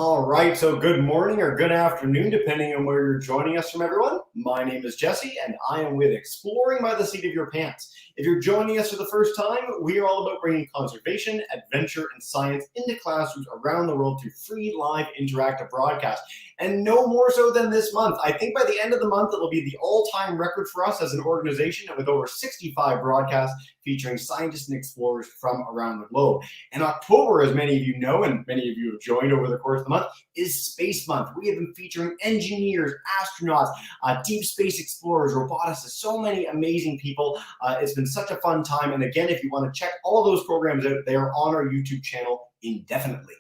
All right, so good morning or good afternoon, depending on where you're joining us from, everyone. My name is Jesse, and I am with Exploring by the Seat of Your Pants. If you're joining us for the first time, we are all about bringing conservation, adventure, and science into classrooms around the world through free, live, interactive broadcasts. And no more so than this month. I think by the end of the month, it'll be the all-time record for us as an organization, with over 65 broadcasts featuring scientists and explorers from around the globe. And October, as many of you know, and many of you have joined over the course of the month, is Space Month. We have been featuring engineers, astronauts, deep space explorers, roboticists, so many amazing people. It's been such a fun time. And again, if you want to check all those programs out, they are on our YouTube channel indefinitely.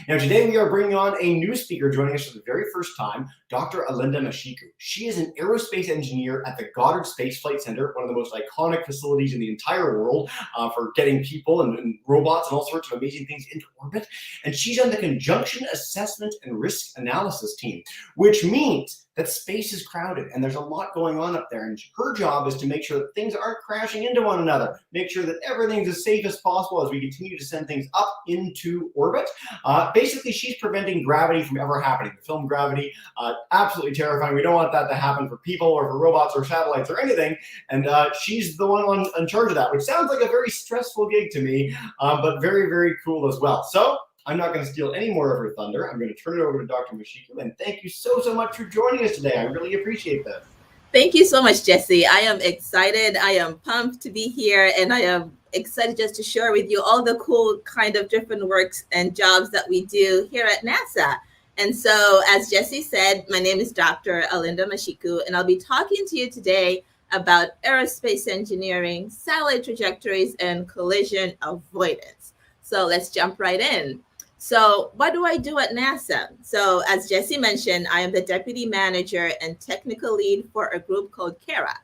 Now, today we are bringing on a new speaker joining us for the very first time, Dr. Alinda Mashiku. She is an aerospace engineer at the Goddard Space Flight Center, one of the most iconic facilities in the entire world for getting people and robots and all sorts of amazing things into orbit. And she's on the Conjunction Assessment and Risk Analysis team, which means that space is crowded and there's a lot going on up there. And her job is to make sure that things aren't crashing into one another, make sure that everything's as safe as possible as we continue to send things up into orbit. Basically, she's preventing gravity from ever happening. The film Gravity, absolutely terrifying. We don't want that to happen for people or for robots or satellites or anything. And she's the one in charge of that, which sounds like a very stressful gig to me, but very, very cool as well. So I'm not going to steal any more of her thunder. I'm going to turn it over to Dr. Mashiku. And thank you so much for joining us today. I really appreciate this. Thank you so much, Jesse. I am excited. I am pumped to be here. And I am excited just to share with you all the cool kind of different works and jobs that we do here at NASA. And so, as Jesse said, my name is Dr. Alinda Mashiku, and I'll be talking to you today about aerospace engineering, satellite trajectories, and collision avoidance. So let's jump right in. So what do I do at NASA? So as Jesse mentioned, I am the deputy manager and technical lead for a group called CARA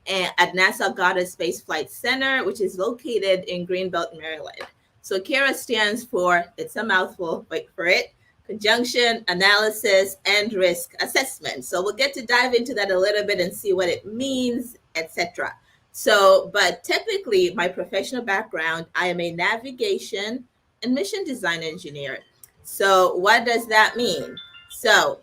at NASA Goddard Space Flight Center, which is located in Greenbelt, Maryland. So CARA stands for, it's a mouthful, wait for it, Conjunction Analysis and Risk Assessment. So we'll get to dive into that a little bit and see what it means, etc. So, but technically, my professional background, I am a navigation and mission design engineer. So what does that mean? So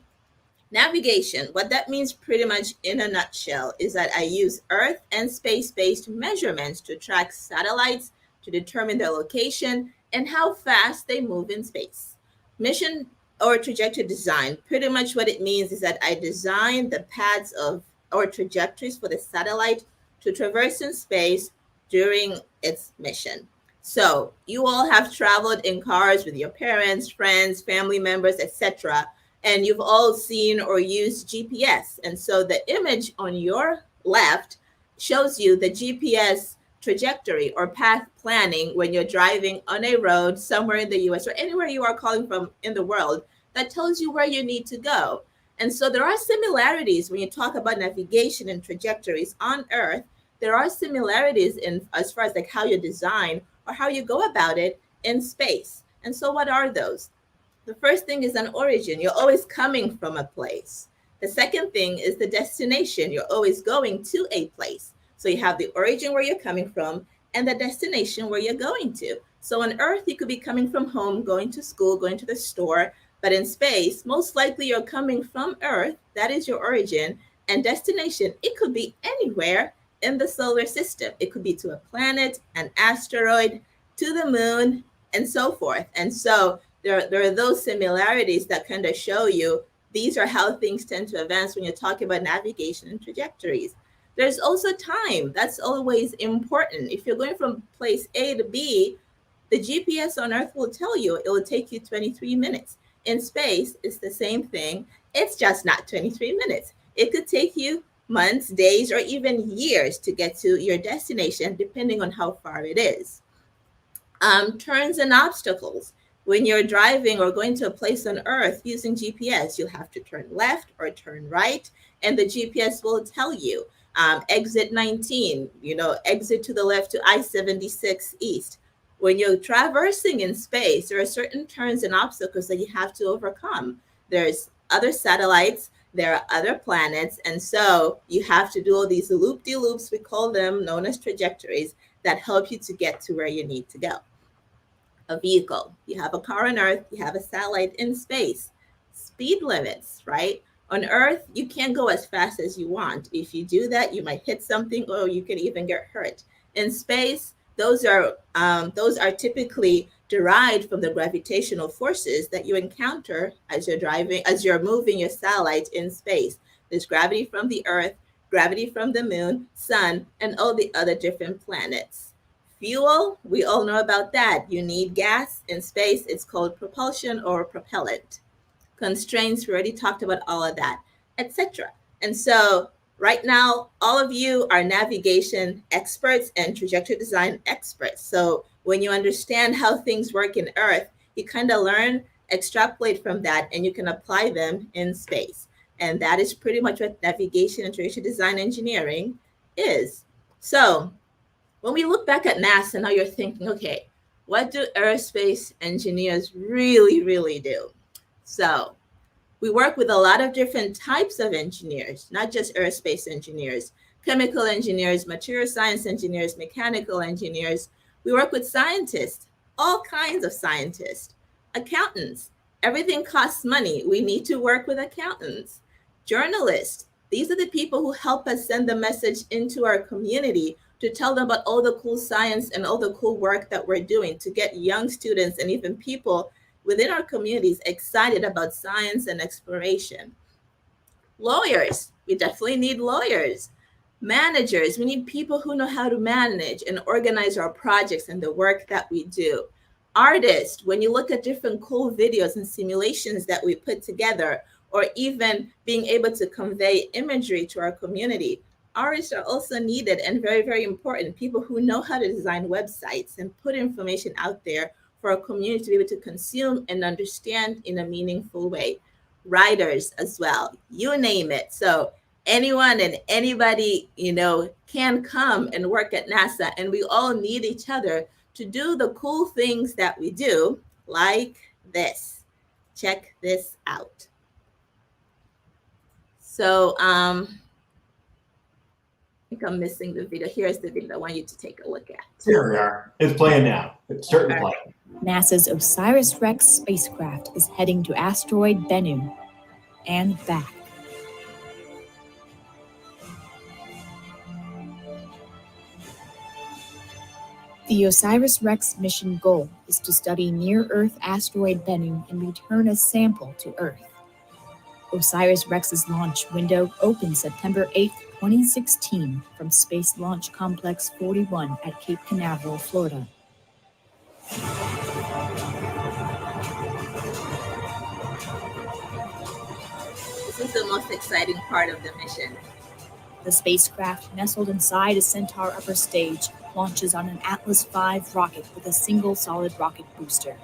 navigation, what that means pretty much in a nutshell is that I use Earth and space-based measurements to track satellites to determine their location and how fast they move in space. Mission or trajectory design, pretty much what it means is that I design the paths of or trajectories for the satellite to traverse in space during its mission. So you all have traveled in cars with your parents, friends, family members, etc. And you've all seen or used GPS. And so the image on your left shows you the GPS trajectory or path planning when you're driving on a road somewhere in the US or anywhere you are calling from in the world that tells you where you need to go. And so there are similarities when you talk about navigation and trajectories on Earth. There are similarities in as far as like how you design or how you go about it in space. And so what are those? The first thing is an origin. You're always coming from a place. The second thing is the destination. You're always going to a place. So you have the origin where you're coming from and the destination where you're going to. So on Earth, you could be coming from home, going to school, going to the store. But in space, most likely you're coming from Earth. That is your origin. And destination, it could be anywhere in the solar system. It could be to a planet, an asteroid, to the moon, and so forth. And so there are those similarities that kind of show you these are how things tend to advance when you're talking about navigation and trajectories. There's also time. That's always important. If you're going from place A to B, the GPS on Earth will tell you it will take you 23 minutes. In space, it's the same thing. It's just not 23 minutes. It could take you months, days, or even years to get to your destination, depending on how far it is. Turns and obstacles. When you're driving or going to a place on Earth using GPS, you'll have to turn left or turn right, and the GPS will tell you, exit 19, exit to the left to I-76 East. When you're traversing in space, there are certain turns and obstacles that you have to overcome. There's other satellites, there are other planets, and so you have to do all these loop-de-loops, we call them, known as trajectories, that help you to get to where you need to go. A vehicle. You have a car on Earth, you have a satellite in space. speed limits, right? On Earth, you can't go as fast as you want. If you do that, you might hit something, or you could even get hurt. In space, those are typically derived from the gravitational forces that you encounter as you're moving your satellite in space. There's gravity from the Earth, gravity from the moon, sun, and all the other different planets. Fuel, we all know about that. You need gas. In space, it's called propulsion or propellant. Constraints, we already talked about all of that, etc. And so right now, all of you are navigation experts and trajectory design experts. So when you understand how things work in Earth, you kind of learn, extrapolate from that, and you can apply them in space. And that is pretty much what navigation and trajectory design engineering is. So when we look back at NASA, now you're thinking, okay, what do aerospace engineers really do? So we work with a lot of different types of engineers, not just aerospace engineers, chemical engineers, material science engineers, mechanical engineers. We work with scientists, all kinds of scientists, accountants. Everything costs money. We need to work with accountants. Journalists, these are the people who help us send the message into our community to tell them about all the cool science and all the cool work that we're doing to get young students and even people within our communities excited about science and exploration. Lawyers, we definitely need lawyers. Managers, we need people who know how to manage and organize our projects and the work that we do. Artists, when you look at different cool videos and simulations that we put together, or even being able to convey imagery to our community, artists are also needed and very important. People who know how to design websites and put information out there for our community to be able to consume and understand in a meaningful way. Writers as well, you name it. So anyone and anybody, can come and work at NASA, and we all need each other to do the cool things that we do, like this. Check this out. So I think I'm missing the video. Here's the video I want you to take a look at. Here we are. It's playing now. It's starting to play. NASA's OSIRIS-REX spacecraft is heading to asteroid BENNU and back. The OSIRIS-REX mission goal is to study near-Earth asteroid BENNU and return a sample to Earth. OSIRIS-REX's launch window opened September 8, 2016 from Space Launch Complex 41 at Cape Canaveral, Florida. This is the most exciting part of the mission. The spacecraft, nestled inside a Centaur upper stage, launches on an Atlas V rocket with a single solid rocket booster.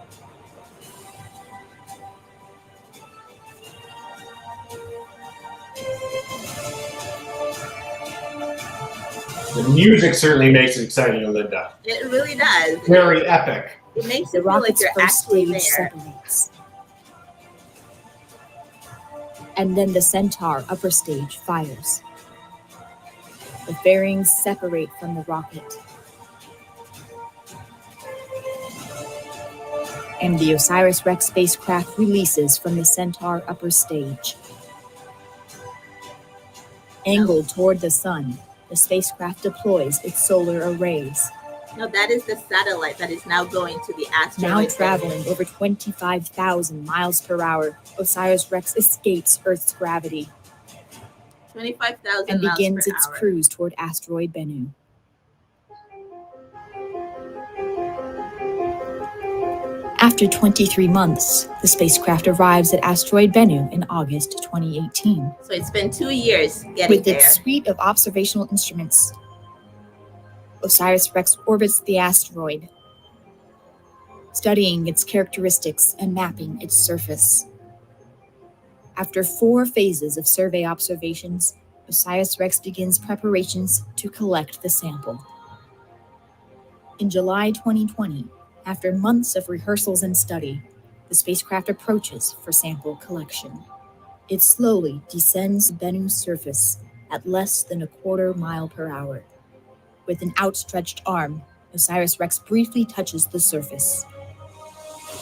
The music certainly makes it exciting, Alinda. It really does. Very epic. It makes The it feel like rocket's you're first actually stage there. separates. And then the Centaur upper stage fires. The fairings separate from the rocket. And the OSIRIS-REX spacecraft releases from the Centaur upper stage. Angled toward the sun, the spacecraft deploys its solar arrays. No, that is the satellite that is now going to the asteroid. Now traveling over 25,000 miles per hour, OSIRIS-REX escapes Earth's gravity 25,000 and miles begins per its hour. cruise toward asteroid BENNU. After 23 months, the spacecraft arrives at asteroid BENNU in August 2018. So it's been 2 years getting With there. its suite of observational instruments, OSIRIS-REX orbits the asteroid, studying its characteristics and mapping its surface. After 4 phases of survey observations, OSIRIS-REX begins preparations to collect the sample. In July 2020, after months of rehearsals and study, the spacecraft approaches for sample collection. It slowly descends BENNU's surface at less than a quarter mile per hour. With an outstretched arm, OSIRIS-REX briefly touches the surface.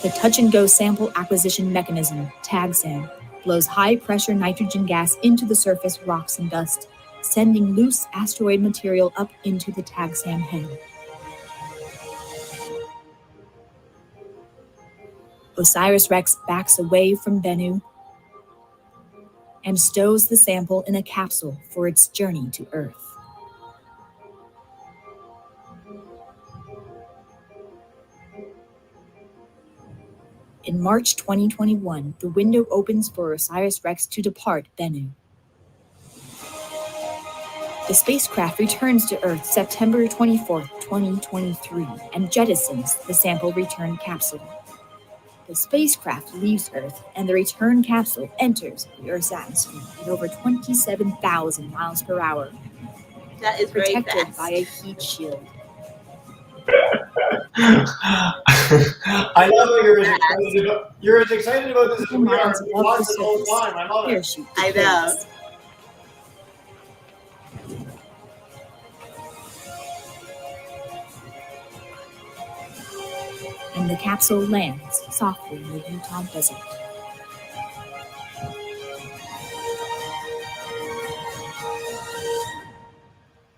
The touch-and-go sample acquisition mechanism, TAGSAM, blows high-pressure nitrogen gas into the surface rocks and dust, sending loose asteroid material up into the Tagsam head. OSIRIS-REX backs away from BENNU and stows the sample in a capsule for its journey to Earth. In March 2021, the window opens for OSIRIS-REX to depart BENNU. The spacecraft returns to Earth September 24, 2023, and jettisons the sample return capsule. The spacecraft leaves Earth, and the return capsule enters the Earth's atmosphere at over 27,000 miles per hour, That is very protected fast. by a heat shield. I love how you're as excited about this as we are. Miles We above watched the it the whole surface, time. I love it. parachute I know. deploys. And the capsule lands softly in the Utah desert.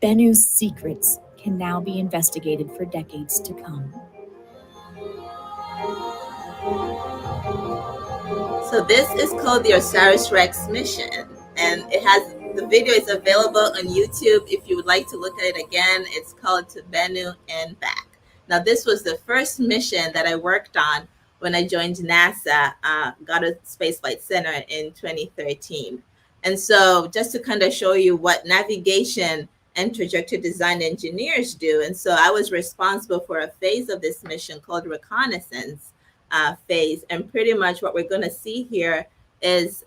BENNU's secrets can now be investigated for decades to come. So this is called the OSIRIS-REX mission, and the video is available on YouTube. If you would like to look at it again, it's called To BENNU and Back. Now, this was the first mission that I worked on when I joined NASA, Goddard Space Flight Center in 2013. And so just to kind of show you what navigation and trajectory design engineers do. And so I was responsible for a phase of this mission called reconnaissance phase. And pretty much what we're going to see here is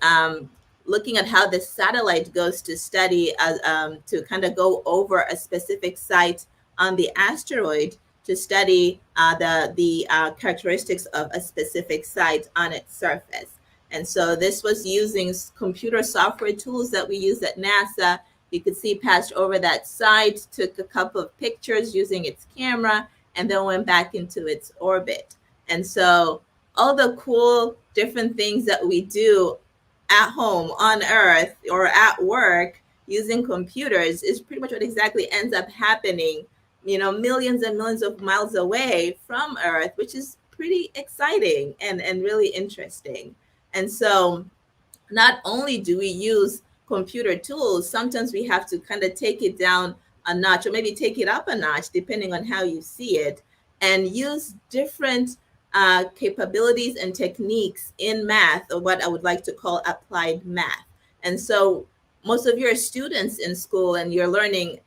looking at how the satellite goes to study, to kind of go over a specific site on the asteroid to study the characteristics of a specific site on its surface. And so this was using computer software tools that we use at NASA. You could see passed over that site, took a couple of pictures using its camera, and then went back into its orbit. And so all the cool different things that we do at home, on Earth, or at work using computers is pretty much what exactly ends up happening, millions and millions of miles away from Earth, which is pretty exciting and really interesting. And so not only do we use computer tools, sometimes we have to kind of take it down a notch, or maybe take it up a notch, depending on how you see it, and use different capabilities and techniques in math, or what I would like to call applied math. And so most of your students in school, and you're learning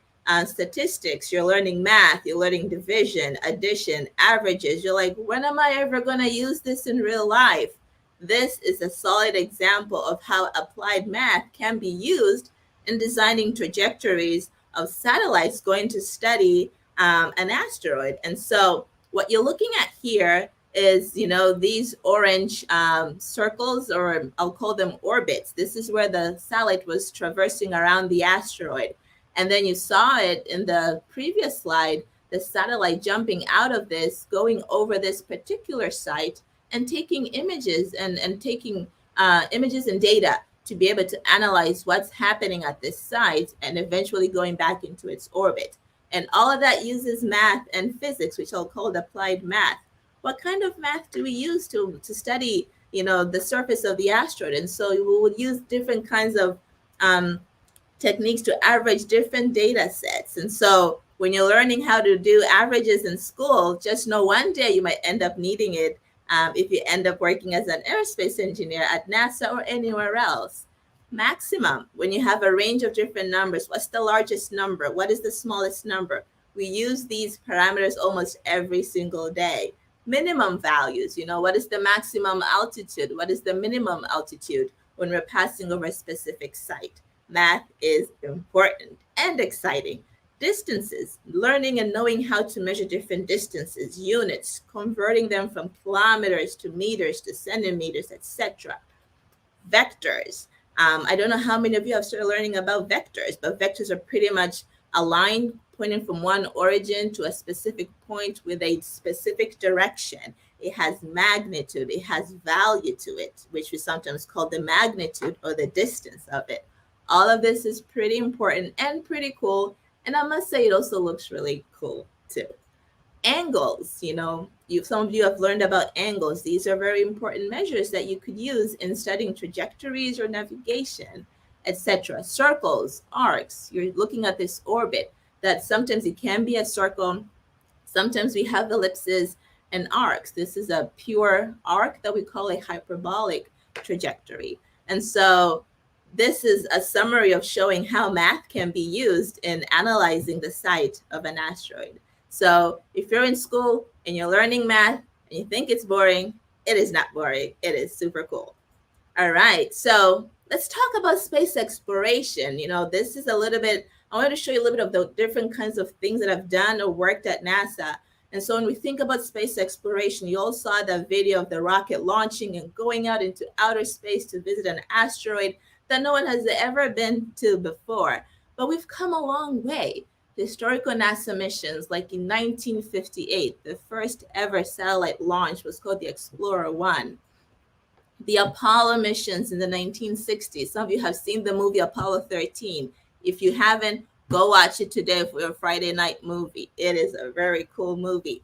statistics, you're learning math, you're learning division, addition, averages. You're like, when am I ever going to use this in real life? This is a solid example of how applied math can be used in designing trajectories of satellites going to study an asteroid. And so what you're looking at here is, these orange circles, or I'll call them orbits. This is where the satellite was traversing around the asteroid. And then you saw it in the previous slide, the satellite jumping out of this, going over this particular site, and taking images and taking images and data to be able to analyze what's happening at this site, and eventually going back into its orbit. And all of that uses math and physics, which I'll call applied math. What kind of math do we use to study, the surface of the asteroid? And so we would use different kinds of techniques to average different data sets. And so when you're learning how to do averages in school, just know one day you might end up needing it if you end up working as an aerospace engineer at NASA or anywhere else. Maximum, when you have a range of different numbers, what's the largest number? What is the smallest number? We use these parameters almost every single day. Minimum values, what is the maximum altitude? What is the minimum altitude when we're passing over a specific site? Math is important and exciting. Distances, learning and knowing how to measure different distances, units, converting them from kilometers to meters to centimeters, etc. Vectors. I don't know how many of you have started learning about vectors, but vectors are pretty much a line pointing from one origin to a specific point with a specific direction. it has magnitude, it has value to it, which we sometimes call the magnitude or the distance of it. All of this is pretty important and pretty cool. And I must say, it also looks really cool too. Angles, some of you have learned about angles. These are very important measures that you could use in studying trajectories or navigation, etc. Circles, arcs, you're looking at this orbit that sometimes it can be a circle, sometimes we have ellipses and arcs. This is a pure arc that we call a hyperbolic trajectory. And so this is a summary of showing how math can be used in analyzing the site of an asteroid. So if you're in school and you're learning math and you think it's boring, it is not boring. It is super cool. All right, so let's talk about space exploration. This is a little bit, I want to show you a little bit of the different kinds of things that I've done or worked at NASA. And so when we think about space exploration, you all saw that video of the rocket launching and going out into outer space to visit an asteroid that no one has ever been to before. But we've come a long way. The historical NASA missions, like in 1958, the first ever satellite launch was called the Explorer 1. The Apollo missions in the 1960s. Some of you have seen the movie Apollo 13. If you haven't, go watch it today for your Friday night movie. It is a very cool movie.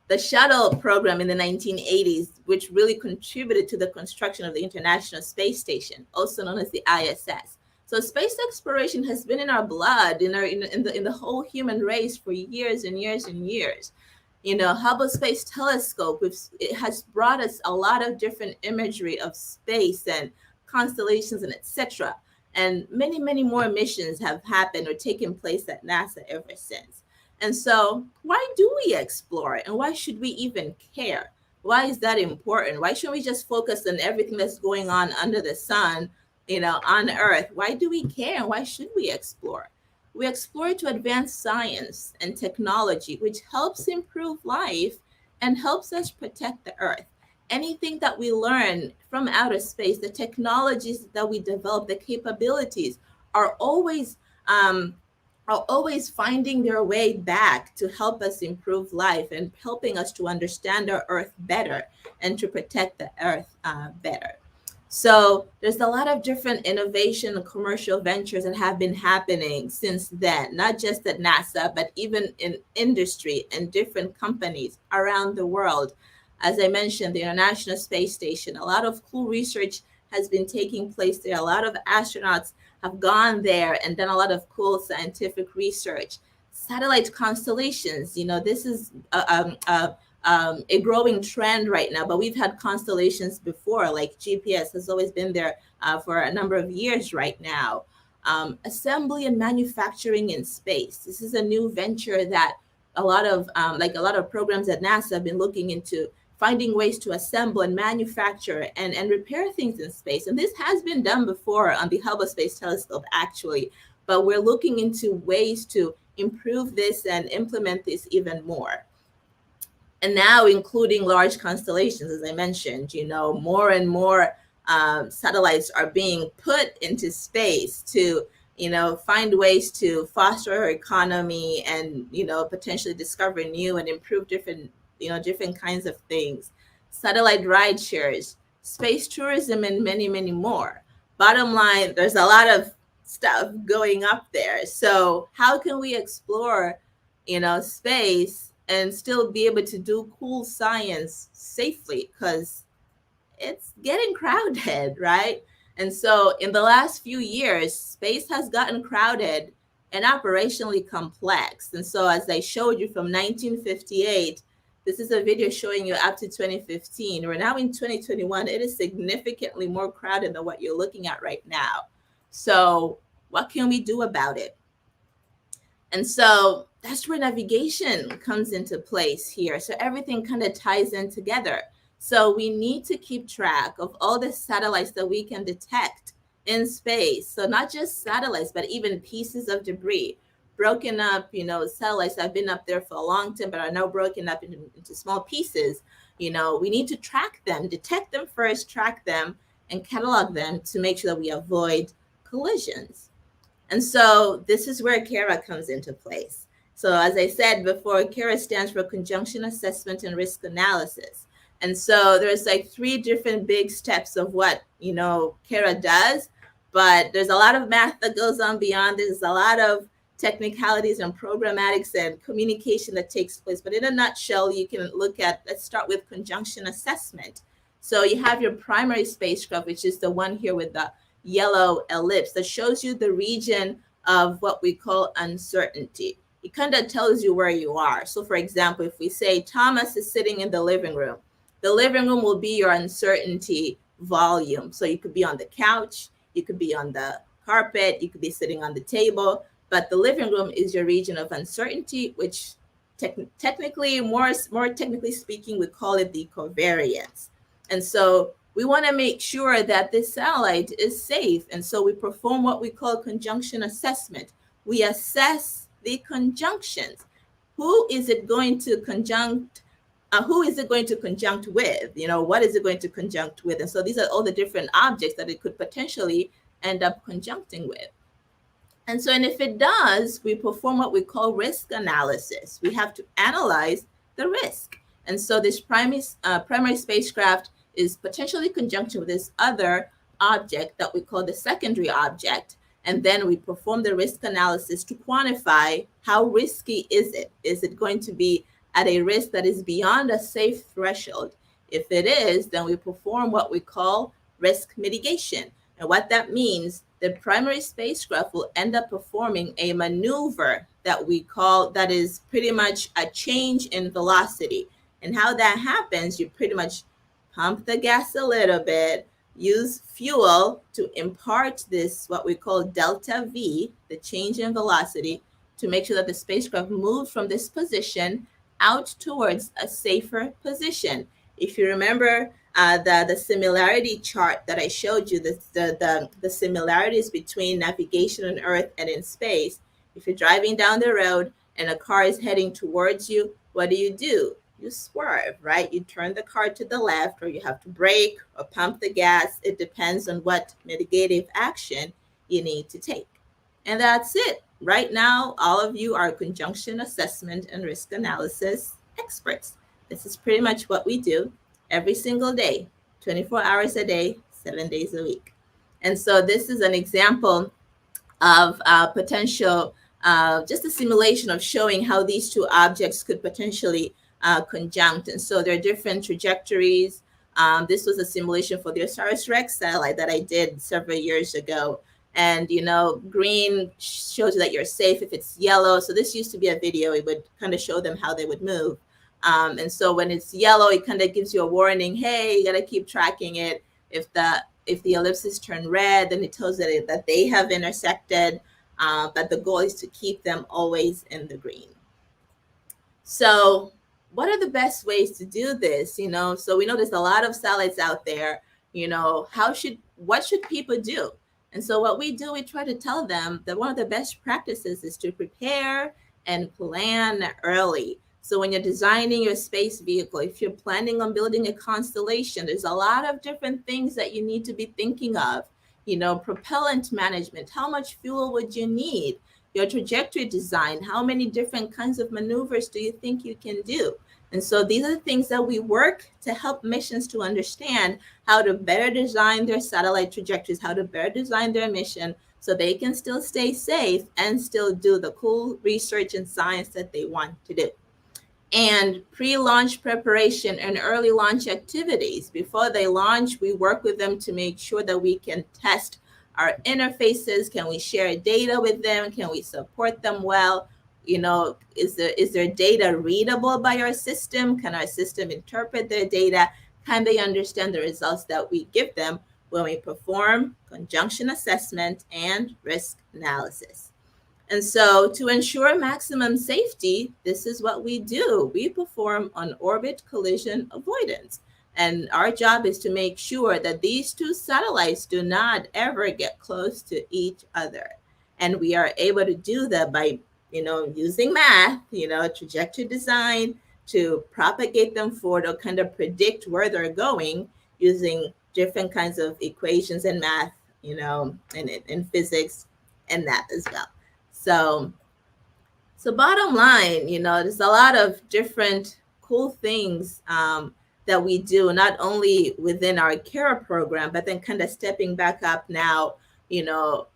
The shuttle program in the 1980s, which really contributed to the construction of the International Space Station, also known as the ISS. So space exploration has been in our blood, in the whole human race for years and years and years. Hubble Space Telescope, it has brought us a lot of different imagery of space and constellations and etc. And many, many more missions have happened or taken place at NASA ever since. And so why do we explore and why should we even care? Why is that important? Why shouldn't we just focus on everything that's going on under the sun, on Earth? Why do we care and why should we explore? We explore to advance science and technology, which helps improve life and helps us protect the Earth. Anything that we learn from outer space, the technologies that we develop, the capabilities are always finding their way back to help us improve life and helping us to understand our Earth better and to protect the Earth better. So there's a lot of different innovation and commercial ventures that have been happening since then, not just at NASA, but even in industry and different companies around the world. As I mentioned, the International Space Station, a lot of cool research has been taking place there. A lot of astronauts have gone there and done a lot of cool scientific research. Satellite constellations, this is a growing trend right now, but we've had constellations before, like GPS has always been there for a number of years right now. Assembly and manufacturing in space. This is a new venture that a lot of programs at NASA have been looking into, finding ways to assemble and manufacture and repair things in space. And this has been done before on the Hubble Space Telescope, actually, but we're looking into ways to improve this and implement this even more. And now including large constellations, as I mentioned, more and more satellites are being put into space to, find ways to foster our economy and, potentially discover new and improve different kinds of things. Satellite ride shares, space tourism, and many, many more. Bottom line, there's a lot of stuff going up there. So how can we explore, space and still be able to do cool science safely? Because it's getting crowded, right? And so in the last few years, space has gotten crowded and operationally complex. And so as I showed you from 1958, this is a video showing you up to 2015. We're now in 2021. It is significantly more crowded than what you're looking at right now. So what can we do about it? And so that's where navigation comes into place here. So everything kind of ties in together. So we need to keep track of all the satellites that we can detect in space. So not just satellites, but even pieces of debris. Broken up, satellites that have been up there for a long time, but are now broken up into small pieces. We need to track them, detect them first, track them, and catalog them to make sure that we avoid collisions. And so this is where CARA comes into place. So as I said before, CARA stands for Conjunction Assessment and Risk Analysis. And so there's like 3 different big steps of what, CARA does, but there's a lot of math that goes on beyond this. There's a lot of technicalities and programmatics and communication that takes place. But in a nutshell, you can look at, let's start with conjunction assessment. So you have your primary spacecraft, which is the one here with the yellow ellipse that shows you the region of what we call uncertainty. It kind of tells you where you are. So for example, if we say Thomas is sitting in the living room will be your uncertainty volume. So you could be on the couch, you could be on the carpet, you could be sitting on the table, but the living room is your region of uncertainty, which technically, more technically speaking, we call it the covariance. And so we want to make sure that this satellite is safe. And so we perform what we call conjunction assessment. We assess the conjunctions. Who is it going to conjunct? Who is it going to conjunct with? What is it going to conjunct with? And so these are all the different objects that it could potentially end up conjuncting with. And so, and if it does, we perform what we call risk analysis. We have to analyze the risk. And so this primary spacecraft is potentially conjunction with this other object that we call the secondary object. And then we perform the risk analysis to quantify how risky is it? Is it going to be at a risk that is beyond a safe threshold? If it is, then we perform what we call risk mitigation. And what that means, the primary spacecraft will end up performing a maneuver that is pretty much a change in velocity. And how that happens, you pretty much pump the gas a little bit, use fuel to impart this, what we call delta V, the change in velocity, to make sure that the spacecraft moves from this position out towards a safer position. If you remember the similarity chart that I showed you, the similarities between navigation on Earth and in space, if you're driving down the road and a car is heading towards you, what do? You swerve, right? You turn the car to the left, or you have to brake or pump the gas. It depends on what mitigative action you need to take. And that's it. Right now, all of you are conjunction assessment and risk analysis experts. This is pretty much what we do every single day, 24 hours a day, 7 days a week. And so this is an example of potential, just a simulation of showing how these 2 objects could potentially conjunct. And so there are different trajectories. This was a simulation for the OSIRIS-REX satellite that I did several years ago. And, green shows you that you're safe if it's yellow. So this used to be a video. It would kind of show them how they would move. And so when it's yellow, it kind of gives you a warning. Hey, you got to keep tracking it. If the ellipses turn red, then it tells you that they have intersected. But the goal is to keep them always in the green. So what are the best ways to do this? So we know there's a lot of satellites out there. What should people do? And so what we do, we try to tell them that one of the best practices is to prepare and plan early. So when you're designing your space vehicle, if you're planning on building a constellation, there's a lot of different things that you need to be thinking of. Propellant management, how much fuel would you need? Your trajectory design, how many different kinds of maneuvers do you think you can do? And so these are the things that we work to help missions to understand how to better design their satellite trajectories, how to better design their mission so they can still stay safe and still do the cool research and science that they want to do. And pre-launch preparation and early launch activities. Before they launch, we work with them to make sure that we can test our interfaces. Can we share data with them? Can we support them well? Is their data readable by our system? Can our system interpret their data? Can they understand the results that we give them when we perform conjunction assessment and risk analysis? And so to ensure maximum safety, this is what we do. We perform on-orbit collision avoidance. And our job is to make sure that these 2 satellites do not ever get close to each other. And we are able to do that by using math, trajectory design to propagate them forward or kind of predict where they're going using different kinds of equations and math, and physics and that as well. So bottom line, there's a lot of different cool things that we do, not only within our CARA program, but then kind of stepping back up now, you know,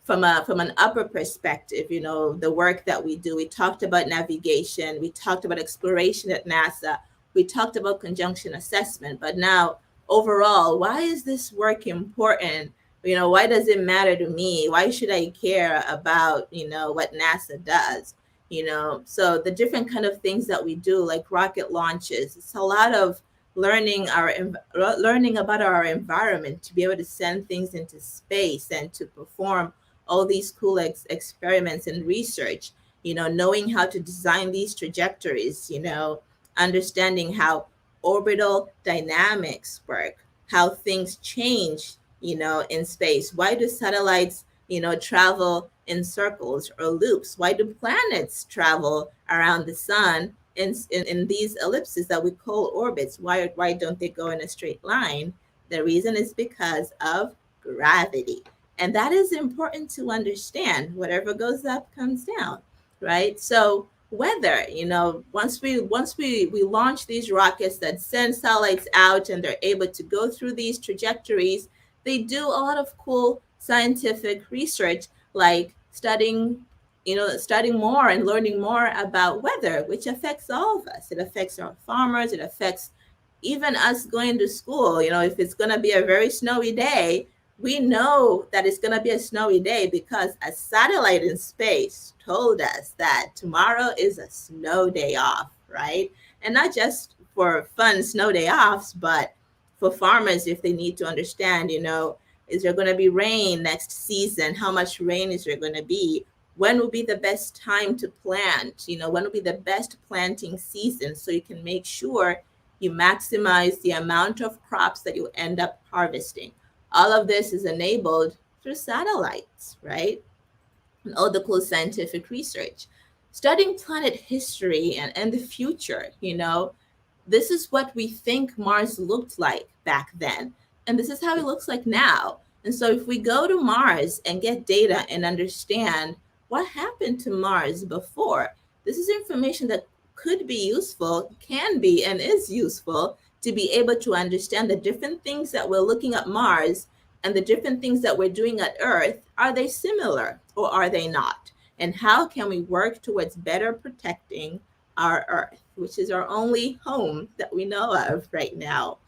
from an upper perspective, you know, the work that we do. We talked about navigation, we talked about exploration at NASA, we talked about conjunction assessment, but now overall, why is this work important? You know, why does it matter to me? Why should I care about, you know, what NASA does? You know, so the different kind of things that we do, like rocket launches, it's a lot of learning about our environment to be able to send things into space and to perform all these cool experiments and research, you know, knowing how to design these trajectories, you know, understanding how orbital dynamics work, how things change, you know, in space. Why do satellites, you know, travel in circles or loops? Why do planets travel around the sun in these ellipses that we call orbits? Why don't they go in a straight line? The reason is because of gravity. And that is important to understand. Whatever goes up comes down, right? So weather, you know, once we launch these rockets that send satellites out and they're able to go through these trajectories, they do a lot of cool scientific research, like studying more and learning more about weather, which affects all of us. It affects our farmers, it affects even us going to school. You know, if it's going to be a very snowy day, we know that it's going to be a snowy day because a satellite in space told us that tomorrow is a snow day off, right? And not just for fun snow day offs, but for farmers, if they need to understand, you know, is there going to be rain next season? How much rain is there going to be? When will be the best time to plant? You know, when will be the best planting season, so you can make sure you maximize the amount of crops that you end up harvesting. All of this is enabled through satellites, right? And all the cool scientific research. Studying planet history and the future, you know, this is what we think Mars looked like back then. And this is how it looks like now. And so if we go to Mars and get data and understand what happened to Mars before, this is information that could be useful, can be, and is useful to be able to understand the different things that we're looking at Mars and the different things that we're doing at Earth. Are they similar or are they not? And how can we work towards better protecting our Earth, which is our only home that we know of right now?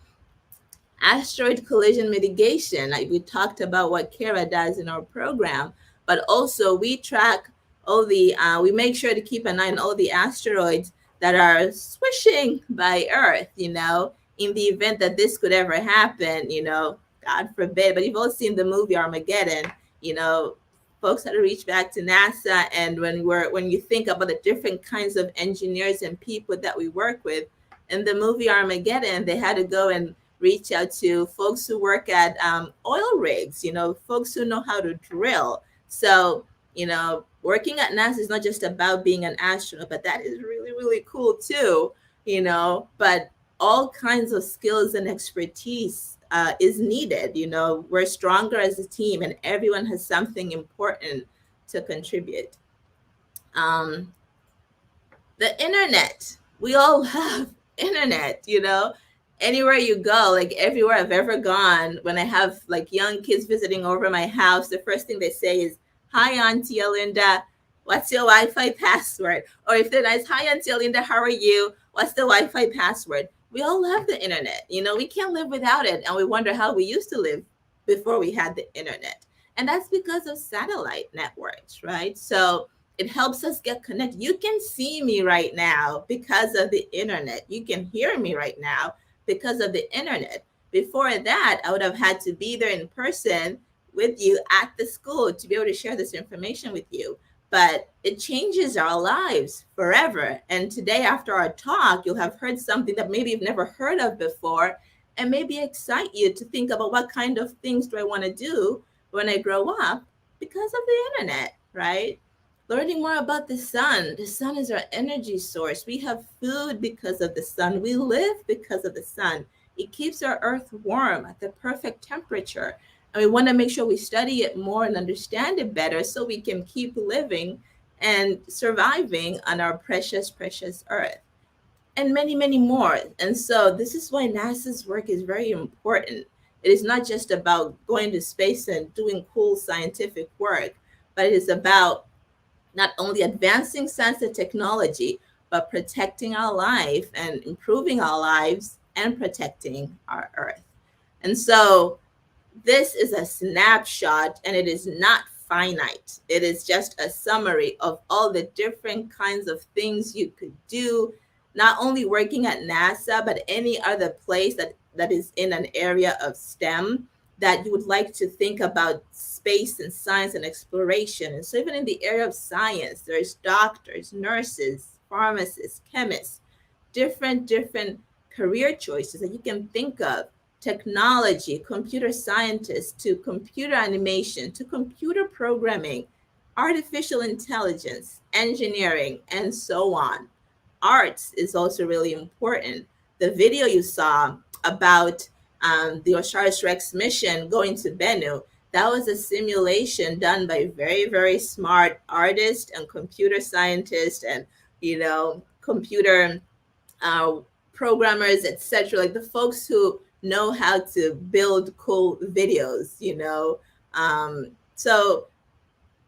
Asteroid collision mitigation. Like we talked about what CARA does in our program, but also we track all the, we make sure to keep an eye on all the asteroids that are swishing by Earth, you know, in the event that this could ever happen, you know, God forbid. But you've all seen the movie Armageddon, you know, folks had to reach back to NASA. And when you think about the different kinds of engineers and people that we work with, in the movie Armageddon, they had to go and reach out to folks who work at oil rigs, you know, folks who know how to drill. So, you know, working at NASA is not just about being an astronaut, but that is really, really cool too, you know, but all kinds of skills and expertise is needed. You know, we're stronger as a team and everyone has something important to contribute. The internet, we all have internet, you know, anywhere you go, like everywhere I've ever gone, when I have like young kids visiting over my house, the first thing they say is, "Hi, Auntie Alinda, what's your Wi-Fi password?" Or if they're nice, "Hi, Auntie Alinda, how are you? What's the Wi-Fi password?" We all love the internet. You know, we can't live without it. And we wonder how we used to live before we had the internet. And that's because of satellite networks, right? So it helps us get connected. You can see me right now because of the internet. You can hear me right now because of the internet. Before that, I would have had to be there in person with you at the school to be able to share this information with you. But it changes our lives forever. And today, after our talk, you'll have heard something that maybe you've never heard of before and maybe excite you to think about what kind of things do I want to do when I grow up because of the internet, right? Learning more about the sun. The sun is our energy source. We have food because of the sun. We live because of the sun. It keeps our earth warm at the perfect temperature. And we want to make sure we study it more and understand it better so we can keep living and surviving on our precious, precious earth. and many, many more. And so this is why NASA's work is very important. It is not just about going to space and doing cool scientific work, but it is about not only advancing science and technology, but protecting our life and improving our lives and protecting our Earth. And so this is a snapshot, and it is not finite. It is just a summary of all the different kinds of things you could do, not only working at NASA, but any other place that is in an area of STEM that you would like to think about space and science and exploration. And so even in the area of science, there's doctors, nurses, pharmacists, chemists, different career choices that you can think of. Technology, computer scientists, to computer animation, to computer programming, artificial intelligence, engineering, and so on. Arts is also really important. The video you saw about the OSIRIS-REX mission going to BENNU, that was a simulation done by very, very smart artists and computer scientists and, computer programmers, etc. Like the folks who know how to build cool videos, So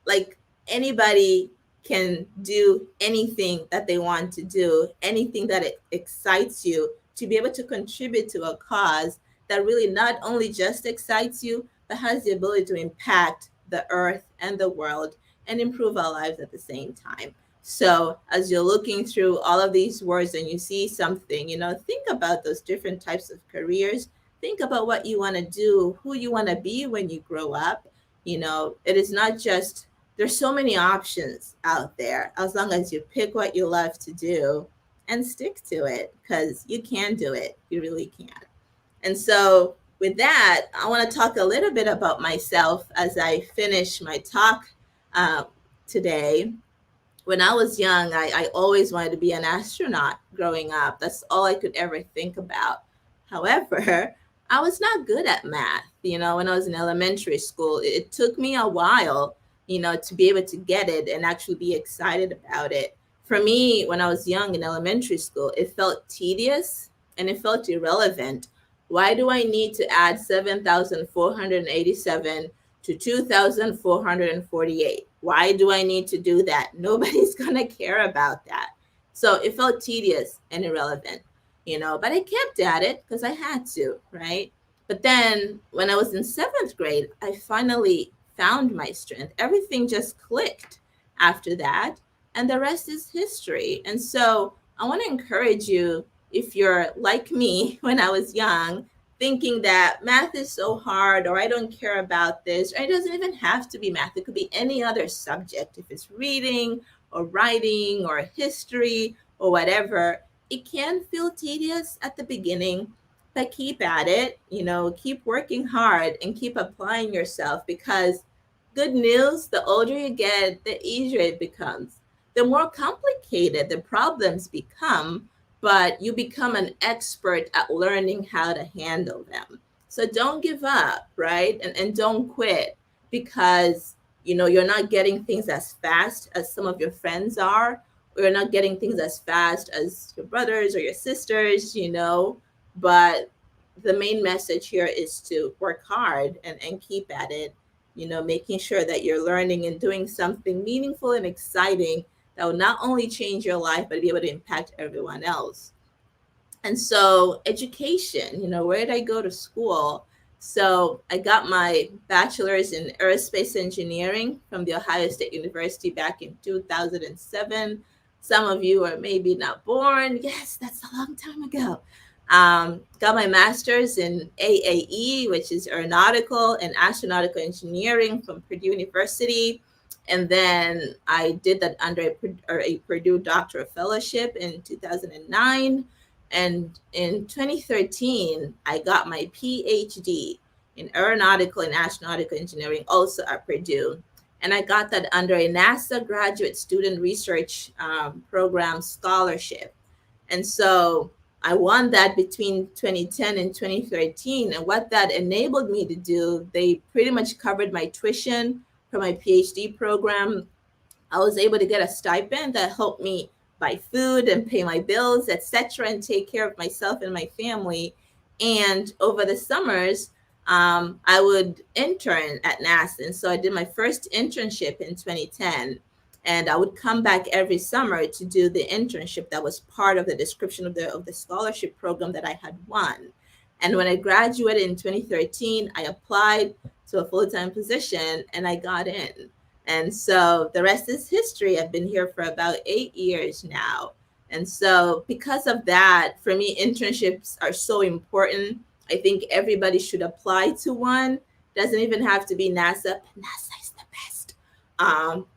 like anybody can do anything that they want to do, anything that excites you, to be able to contribute to a cause that really not only just excites you, but has the ability to impact the Earth and the world and improve our lives at the same time. So as you're looking through all of these words and you see something, think about those different types of careers. Think about what you want to do, who you want to be when you grow up. It is not just, there's so many options out there, as long as you pick what you love to do and stick to it, because you can do it. You really can. And so with that, I want to talk a little bit about myself as I finish my talk today. When I was young, I always wanted to be an astronaut growing up. That's all I could ever think about. However, I was not good at math. When I was in elementary school, it took me a while, to be able to get it and actually be excited about it. For me, when I was young in elementary school, it felt tedious and it felt irrelevant. Why do I need to add 7,487 to 2,448? Why do I need to do that? Nobody's going to care about that. So it felt tedious and irrelevant, but I kept at it because I had to, right? But then when I was in 7th grade, I finally found my strength. Everything just clicked after that, and the rest is history. And so I want to encourage you, if you're like me when I was young, thinking that math is so hard, or I don't care about this, or it doesn't even have to be math. It could be any other subject. If it's reading or writing or history or whatever, it can feel tedious at the beginning, but keep at it, keep working hard and keep applying yourself, because good news, the older you get, the easier it becomes. The more complicated the problems become, but you become an expert at learning how to handle them. So don't give up, right? And don't quit because, you're not getting things as fast as some of your friends are, or you're not getting things as fast as your brothers or your sisters, but the main message here is to work hard and keep at it, making sure that you're learning and doing something meaningful and exciting that will not only change your life, but be able to impact everyone else. And so education, where did I go to school? So I got my bachelor's in aerospace engineering from the Ohio State University back in 2007. Some of you are maybe not born. Yes, that's a long time ago. Got my master's in AAE, which is aeronautical and astronautical engineering from Purdue University. And then I did that under a Purdue doctoral fellowship in 2009. And in 2013, I got my PhD in aeronautical and astronautical engineering, also at Purdue. And I got that under a NASA graduate student research program scholarship. And so I won that between 2010 and 2013. And what that enabled me to do, they pretty much covered my tuition for my PhD program. I was able to get a stipend that helped me buy food and pay my bills, etc., and take care of myself and my family. And over the summers, I would intern at NASA. And so I did my first internship in 2010. And I would come back every summer to do the internship that was part of the description of the scholarship program that I had won. And when I graduated in 2013, I applied to a full-time position and I got in. And so the rest is history. I've been here for about 8 years now. And so because of that, for me, internships are so important. I think everybody should apply to one. Doesn't even have to be NASA, but NASA is the best.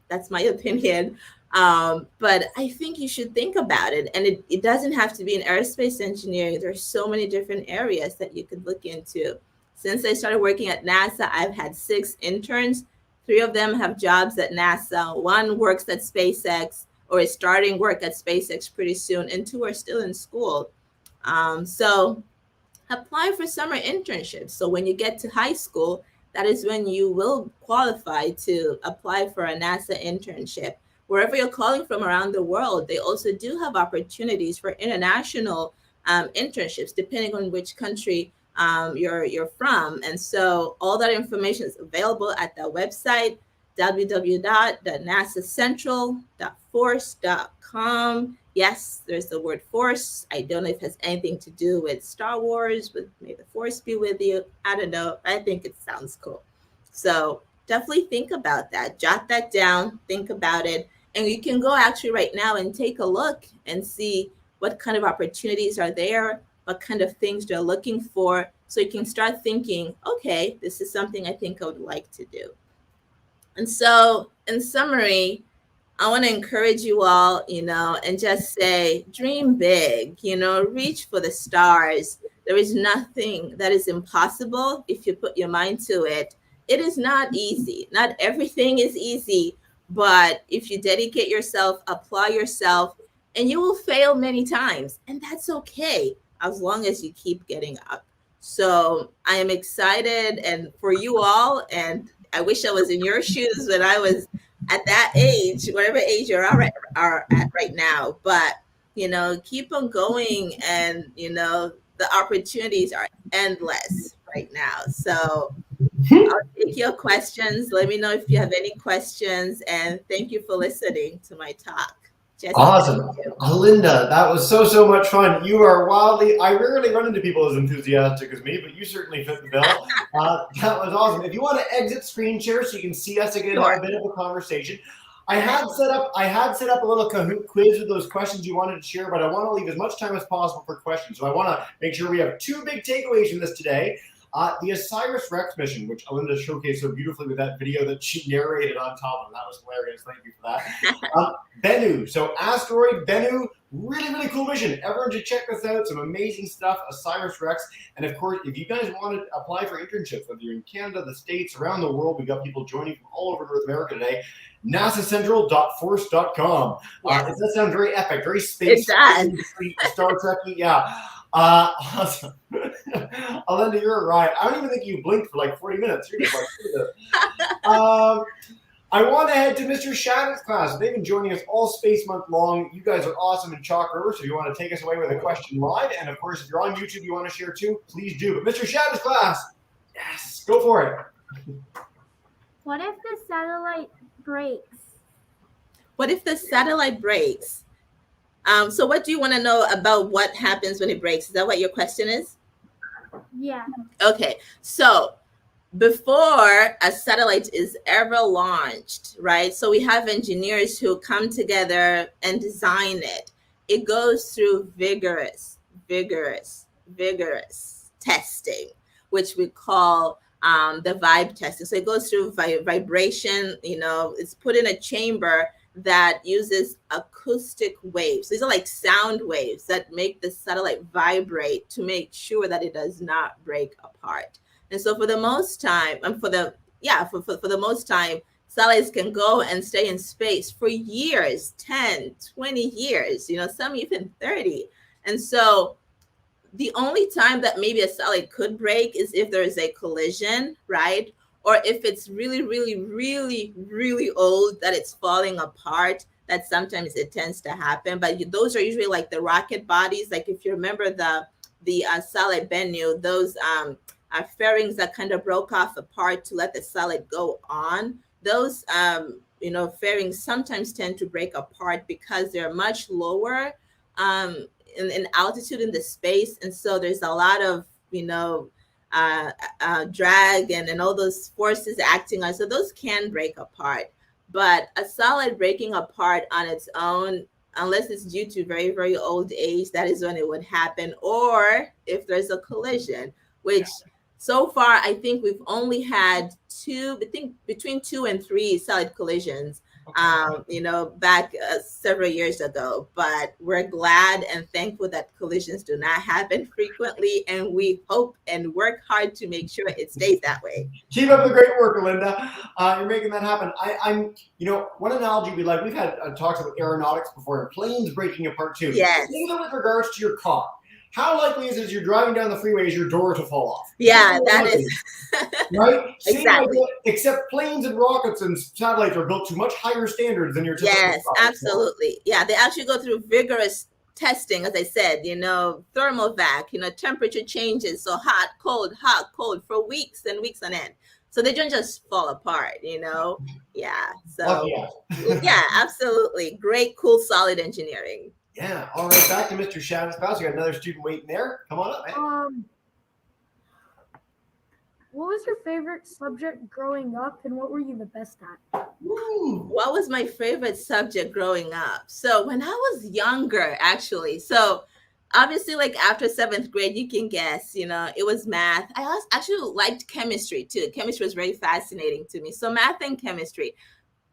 That's my opinion. But I think you should think about it. And it doesn't have to be in aerospace engineering. There's so many different areas that you could look into. Since I started working at NASA, I've had 6 interns. 3 of them have jobs at NASA. 1 works at SpaceX or is starting work at SpaceX pretty soon, and 2 are still in school. So apply for summer internships. So when you get to high school, that is when you will qualify to apply for a NASA internship. Wherever you're calling from around the world, they also do have opportunities for international internships, depending on which country you're from. And so all that information is available at the website, www.nasacentral.force.com. Yes, there's the word force. I don't know if it has anything to do with Star Wars, with may the force be with you. I don't know. I think it sounds cool. So definitely think about that. Jot that down, think about it. And you can go actually right now and take a look and see what kind of opportunities are there, what kind of things they're looking for. So you can start thinking, okay, this is something I think I would like to do. And so in summary, I want to encourage you all, and just say, dream big, reach for the stars. There is nothing that is impossible if you put your mind to it. It is not easy. Not everything is easy, but if you dedicate yourself, apply yourself, and you will fail many times. And that's okay, as long as you keep getting up. So I am excited and for you all, and I wish I was in your shoes when I was at that age, whatever age you're at right now. But, keep on going, and, the opportunities are endless right now. So I'll take your questions. Let me know if you have any questions, and thank you for listening to my talk. Jesse, awesome. Alinda, that was so much fun. You are I rarely run into people as enthusiastic as me, but you certainly fit the bill. That was awesome. If you want to exit screen share so you can see us again, have a bit of a conversation. I had set up a little Kahoot quiz with those questions you wanted to share, but I want to leave as much time as possible for questions. So I want to make sure we have 2 big takeaways from this today. The OSIRIS-REX mission, which Alinda showcased so beautifully with that video that she narrated on top of. That was hilarious. Thank you for that. BENNU. So asteroid BENNU, really cool mission. Everyone should check this out. Some amazing stuff. OSIRIS-REX. And of course, if you guys want to apply for internships, whether you're in Canada, the States, around the world, we've got people joining from all over North America today. NASAcentral.force.com. Does that sound very epic? Very space. It does. Star Trek. Yeah. Awesome. Alinda, you're right. I don't even think you blinked for like 40 minutes. You're just like, I want to head to Mr. Shadow's class. They've been joining us all Space Month long. You guys are awesome in Chalk River, so if you want to take us away with a question live, and of course, if you're on YouTube, you want to share too, please do. But Mr. Shadow's class, yes, go for it. What if the satellite breaks? What if the satellite breaks? So what do you want to know about what happens when it breaks? Is that what your question is? Yeah. Okay. So before a satellite is ever launched, right? So we have engineers who come together and design it. It goes through vigorous testing, which we call the vibe testing. So it goes through vibration, it's put in a chamber that uses acoustic waves. These are like sound waves that make the satellite vibrate to make sure that it does not break apart. And so for the most time, for the most time, satellites can go and stay in space for years, 10, 20 years, some even 30. And so the only time that maybe a satellite could break is if there is a collision, right? Or if it's really old that it's falling apart, that sometimes it tends to happen. But those are usually like the rocket bodies. Like if you remember the solid BENNU, those fairings that kind of broke off apart to let the solid go on. Those fairings sometimes tend to break apart because they're much lower in altitude in the space, and so there's a lot of drag and all those forces acting on. So those can break apart, but a solid breaking apart on its own, unless it's due to very, very old age, that is when it would happen. Or if there's a collision, which so far I think we've only had between 2 and 3 solid collisions, back several years ago. But we're glad and thankful that collisions do not happen frequently, and we hope and work hard to make sure it stays that way. Keep up the great work, Alinda. You're making that happen. I'm one analogy we've had talks about aeronautics before, and planes breaking apart too. Yes. Even with regards to your car. How likely is it as you're driving down the freeway is your door to fall off? Yeah, that is. Right? Same Exactly. idea, except planes and rockets and satellites are built to much higher standards than your typical Yes, rockets. absolutely. Yeah, they actually go through vigorous testing, as I said, thermal vac, temperature changes. So hot, cold for weeks and weeks on end. So they don't just fall apart, Yeah. So, yeah, absolutely. Great, cool, solid engineering. Yeah. All right. Back to Mr. Shatterspouse. You got another student waiting there. Come on up, man. What was your favorite subject growing up, and what were you the best at? What was my favorite subject growing up? So when I was younger, actually, obviously, like after 7th grade, you can guess, it was math. I actually liked chemistry too. Chemistry was very fascinating to me. So math and chemistry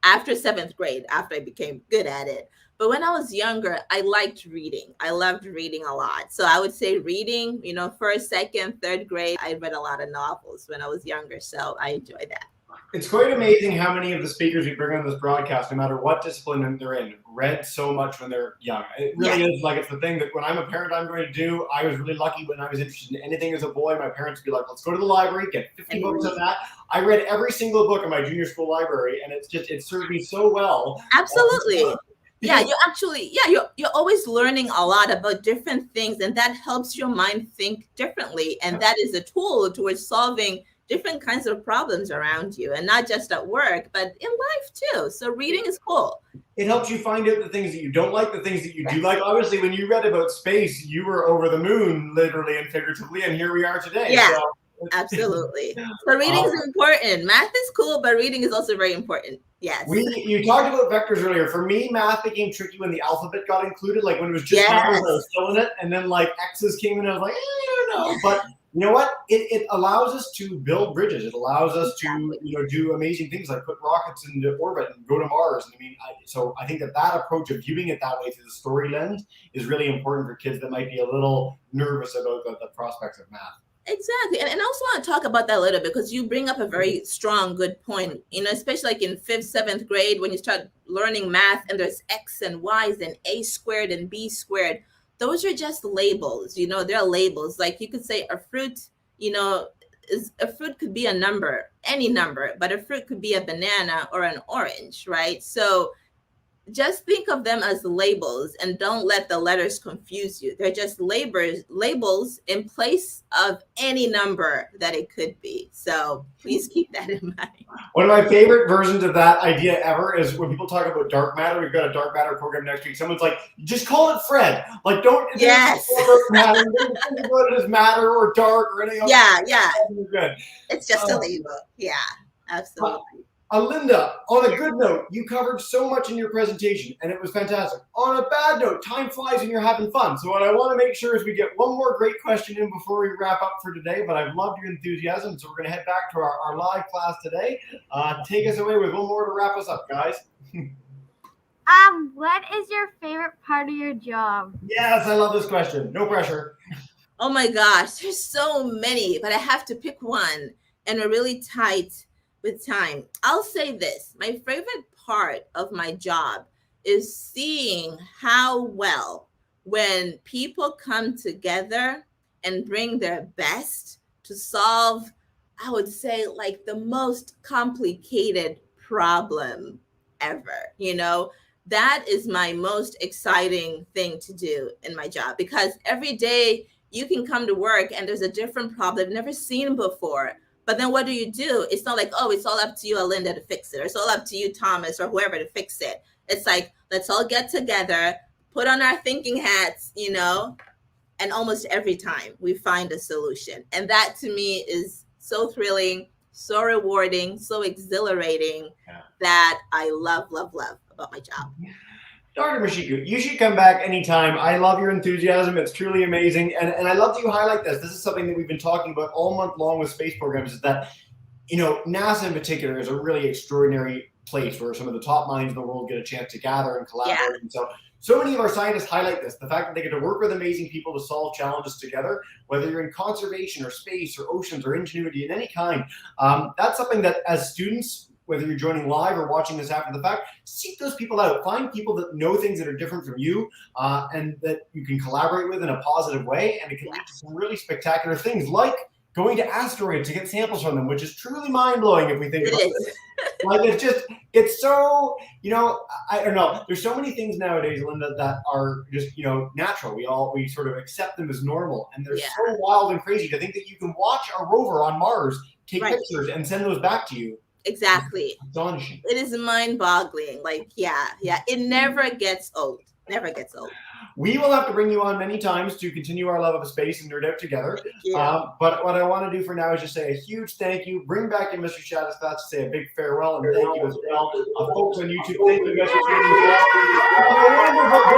after 7th grade, after I became good at it. But when I was younger, I liked reading. I loved reading a lot. So I would say reading, 1st, 2nd, 3rd grade. I read a lot of novels when I was younger. So I enjoyed that. It's quite amazing how many of the speakers we bring on this broadcast, no matter what discipline they're in, read so much when they're young. It really is it's the thing that when I'm a parent, I'm going to do. I was really lucky when I was interested in anything as a boy. My parents would be like, let's go to the library, get 50 books on that. I read every single book in my junior school library, and it served me so well. Absolutely. You're always learning a lot about different things, and that helps your mind think differently. And that is a tool towards solving different kinds of problems around you, and not just at work, but in life too. So reading is cool. It helps you find out the things that you don't like, the things that you do like. Obviously, when you read about space, you were over the moon, literally and figuratively, and here we are today. Yeah, absolutely. So reading is important. Math is cool, but reading is also very important. Yes. You talked about vectors earlier. For me, math became tricky when the alphabet got included. Like when it was just numbers, I was still in it, and then like X's came in, and I was like, I don't know. But you know what? It allows us to build bridges. It allows us to do amazing things like put rockets into orbit and go to Mars. And so I think that approach of viewing it that way through the story lens is really important for kids that might be a little nervous about the prospects of math. Exactly. And I also want to talk about that a little bit, because you bring up a very strong, good point, especially like in 5th, 7th grade, when you start learning math and there's X and Y's and A squared and B squared. Those are just labels, they're labels. Like you could say a fruit, a fruit could be a number, any number, but a fruit could be a banana or an orange, right? So just think of them as labels and don't let the letters confuse you. They're just labels in place of any number that it could be. So please keep that in mind. One of my favorite versions of that idea ever is when people talk about dark matter. We've got a dark matter program next week. Someone's like, just call it Fred. Like, don't matter. Don't think about it as matter or dark or anything else. Yeah. Good. It's just a label. Yeah, absolutely. Alinda, on a good note, you covered so much in your presentation, and it was fantastic. On a bad note, time flies when you're having fun. So what I want to make sure is we get one more great question in before we wrap up for today, but I've loved your enthusiasm, so we're going to head back to our live class today. Take us away with one more to wrap us up, guys. What is your favorite part of your job? Yes, I love this question. No pressure. Oh my gosh, there's so many, but I have to pick one, and we're really tight with time. I'll say this. My favorite part of my job is seeing how well, when people come together and bring their best to solve, I would say, like the most complicated problem ever, that is my most exciting thing to do in my job, because every day you can come to work and there's a different problem they've never seen before. But then what do? It's not like, oh, it's all up to you, Alinda, to fix it, or it's all up to you, Thomas, or whoever, to fix it. It's like, let's all get together, put on our thinking hats, and almost every time we find a solution. And that to me is so thrilling, so rewarding, so exhilarating, that I love about my job. Dr. Mashiku, you should come back anytime. I love your enthusiasm. It's truly amazing. And I love that you highlight this. This is something that we've been talking about all month long with space programs, is that, NASA in particular is a really extraordinary place where some of the top minds in the world get a chance to gather and collaborate. Yeah. And so many of our scientists highlight this, the fact that they get to work with amazing people to solve challenges together, whether you're in conservation or space or oceans or ingenuity in any kind. That's something that as students, whether you're joining live or watching this after the fact, seek those people out. Find people that know things that are different from you, and that you can collaborate with in a positive way. And it can lead to some really spectacular things, like going to asteroids to get samples from them, which is truly mind-blowing if we think about it. Like, it's so, I don't know. There's so many things nowadays, Linda, that are just, natural. We sort of accept them as normal. And they're so wild and crazy to think that you can watch a rover on Mars take pictures and send those back to you. Exactly. Astonishing. It is mind-boggling. Like, it never gets old. Never gets old. We will have to bring you on many times to continue our love of space and nerd out together. But what I want to do for now is just say a huge thank you. Bring back in Mr. Shadistat to say a big farewell, and thank you as well. Folks on YouTube, thank you guys for tuning in.